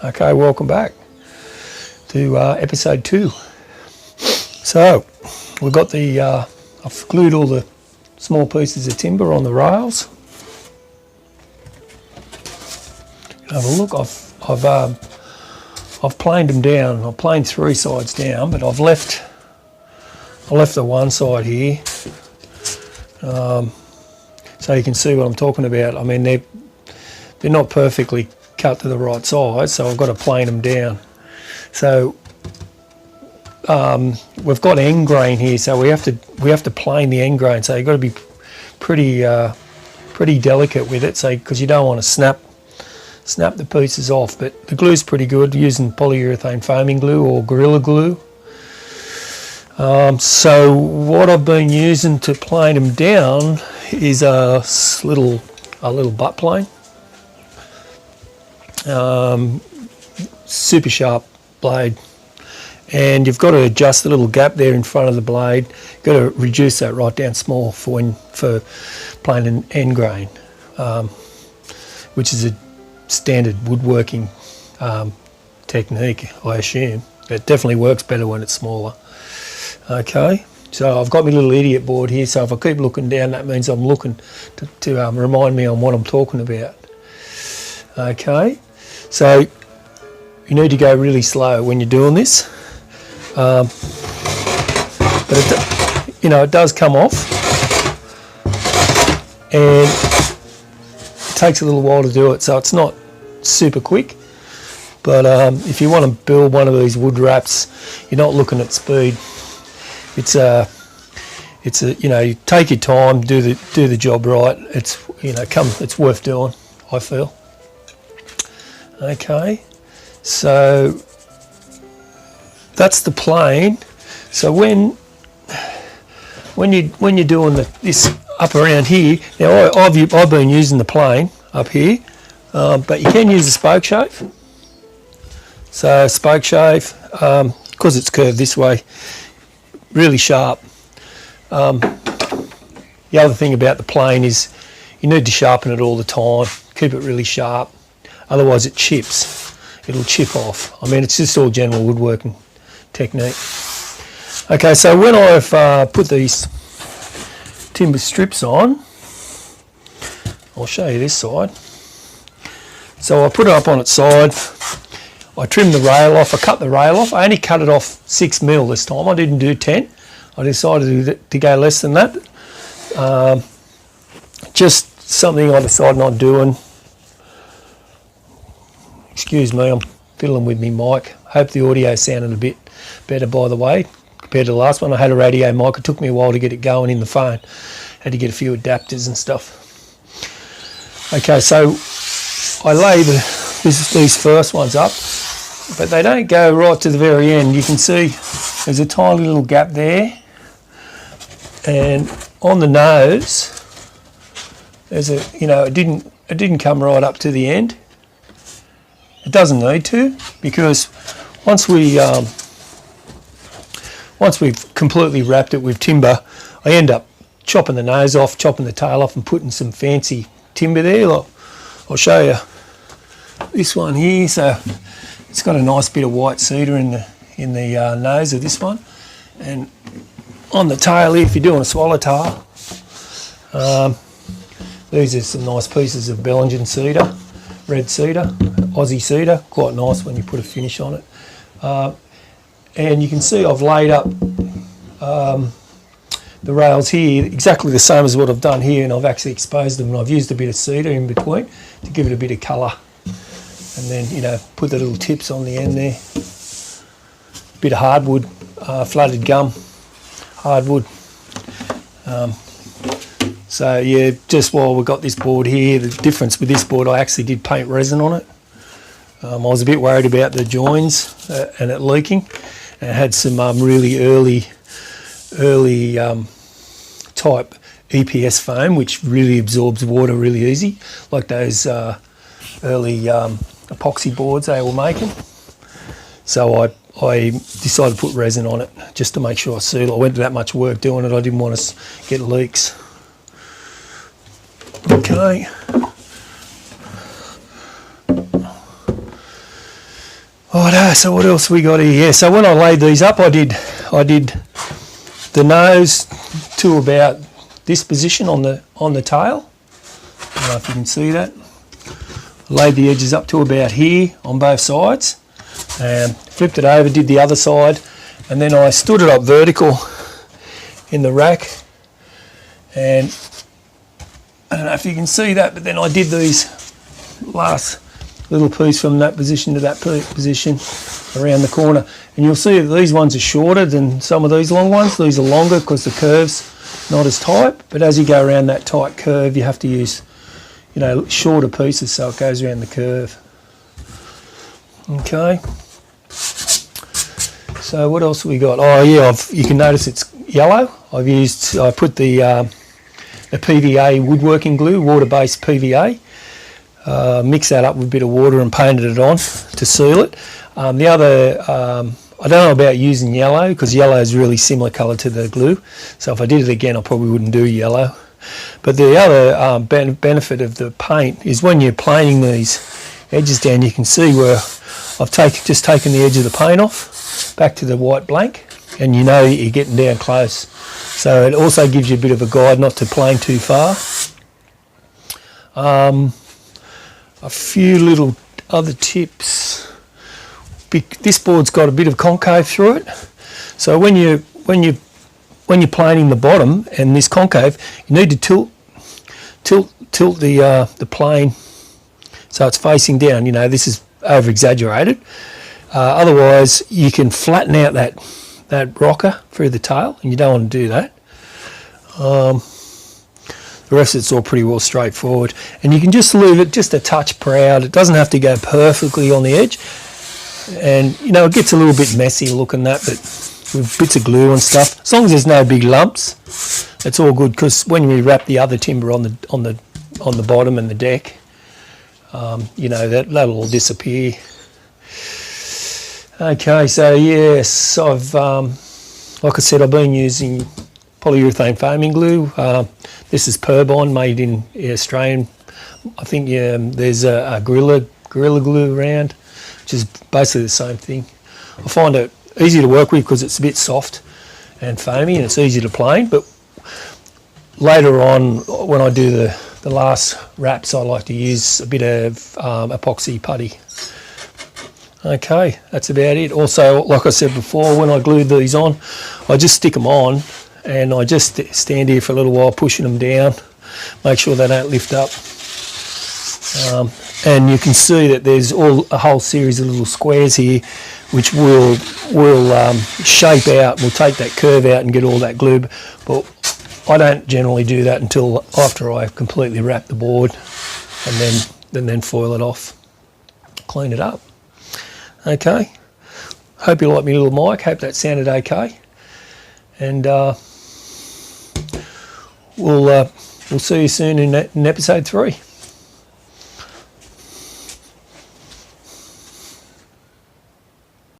Okay, welcome back to episode 2. So we've got the I've glued all the small pieces of timber on the rails. Have a look. I've planed them down. I've planed 3 sides down, but I left the one side here, so you can see what I'm talking about. I mean, they're not perfectly cut to the right size, so I've got to plane them down. So we've got end grain here, so we have to plane the end grain. So you've got to be pretty delicate with it, so because you don't want to snap the pieces off. But the glue's pretty good, using polyurethane foaming glue or Gorilla Glue. So what I've been using to plane them down is a little butt plane. Super sharp blade, and you've got to adjust the little gap there in front of the blade. You've got to reduce that right down small for planing end grain, which is a standard woodworking technique, I assume. It definitely works better when it's smaller. Okay, so I've got my little idiot board here, so if I keep looking down, that means I'm looking to remind me on what I'm talking about. Okay, so you need to go really slow when you're doing this, but it does come off, and it takes a little while to do it, so it's not super quick. But if you want to build one of these wood wraps, you're not looking at speed. It's you take your time, do the job right. It's worth doing, I feel. Okay, so that's the plane. So when you're doing this up around here, now I've been using the plane up here, but you can use a spoke shave. So spoke shave, because it's curved this way, really sharp. The other thing about the plane is you need to sharpen it all the time, keep it really sharp, otherwise it chips. It'll chip off. I mean, it's just all general woodworking technique. Okay, so when I've put these timber strips on, I'll show you this side. So I put it up on its side, I trimmed the rail off, I cut the rail off. I only cut it off 6mm this time, I didn't do 10. I decided to go less than that. Just something I decided not doing. Excuse me, I'm fiddling with me mic. Hope the audio sounded a bit better, by the way, compared to the last one. I had a radio mic. It took me a while to get it going in the phone. Had to get a few adapters and stuff. Okay, so I lay these first ones up, but they don't go right to the very end. You can see there's a tiny little gap there, and on the nose there's it didn't come right up to the end. It doesn't need to, because once we've completely wrapped it with timber, I end up chopping the nose off, chopping the tail off, and putting some fancy timber there. Like, I'll show you this one here. So it's got a nice bit of white cedar in the nose of this one, and on the tail here, if you're doing a swallowtail, these are some nice pieces of Bellingen cedar, red cedar, Aussie cedar, quite nice when you put a finish on it. And you can see I've laid up the rails here exactly the same as what I've done here, and I've actually exposed them, and I've used a bit of cedar in between to give it a bit of colour, and then put the little tips on the end there. Bit of hardwood, flooded gum, hardwood. So yeah, just while we've got this board here, the difference with this board, I actually did paint resin on it. I was a bit worried about the joins and it leaking. And it had some really early type EPS foam, which really absorbs water really easy, like those early epoxy boards they were making. So I decided to put resin on it just to make sure I seal it. I went to that much work doing it, I didn't want to get leaks. Okay. So what else we got here? Yeah, so when I laid these up, I did the nose to about this position on the tail. I don't know if you can see that. I laid the edges up to about here on both sides. Flipped it over, did the other side, and then I stood it up vertical in the rack. And I don't know if you can see that, but then I did these last little piece from that position to that position around the corner, and you'll see that these ones are shorter than some of these long ones. These are longer because the curve's not as tight, but as you go around that tight curve you have to use, you know, shorter pieces so it goes around the curve. Okay, so what else have we got? Oh yeah, you can notice it's yellow. I put the PVA woodworking glue, water-based PVA. Mix that up with a bit of water and painted it on to seal it. The other, I don't know about using yellow because yellow is really similar colour to the glue. So if I did it again, I probably wouldn't do yellow. But the other benefit of the paint is when you're planing these edges down, you can see where I've just taken the edge of the paint off, back to the white blank, and you know you're getting down close. So it also gives you a bit of a guide not to plane too far. A few little other tips. This board's got a bit of concave through it, so when you're planing the bottom and this concave, you need to tilt the plane so it's facing down. You know, this is over exaggerated. Otherwise, you can flatten out that rocker through the tail, and you don't want to do that. The rest of it's all pretty well straightforward, and you can just leave it just a touch proud. It doesn't have to go perfectly on the edge, and you know it gets a little bit messy looking that, but with bits of glue and stuff, as long as there's no big lumps, it's all good. Because when we wrap the other timber on the bottom and the deck, you know that'll all disappear. Okay, so yes, I've like I said, I've been using polyurethane foaming glue. This is Purbond, made in Australian. I think there's a Gorilla glue around, which is basically the same thing. I find it easy to work with because it's a bit soft and foamy, and it's easy to plane. But later on, when I do the last wraps, I like to use a bit of epoxy putty. Okay, that's about it. Also, like I said before, when I glued these on, I just stick them on, and I just stand here for a little while pushing them down, make sure they don't lift up. And you can see that there's a whole series of little squares here which will shape out, will take that curve out and get all that glue. But I don't generally do that until after I completely wrap the board, and then foil it off, clean it up. Okay, hope you like my little mic, hope that sounded okay, and we'll see you soon in episode 3.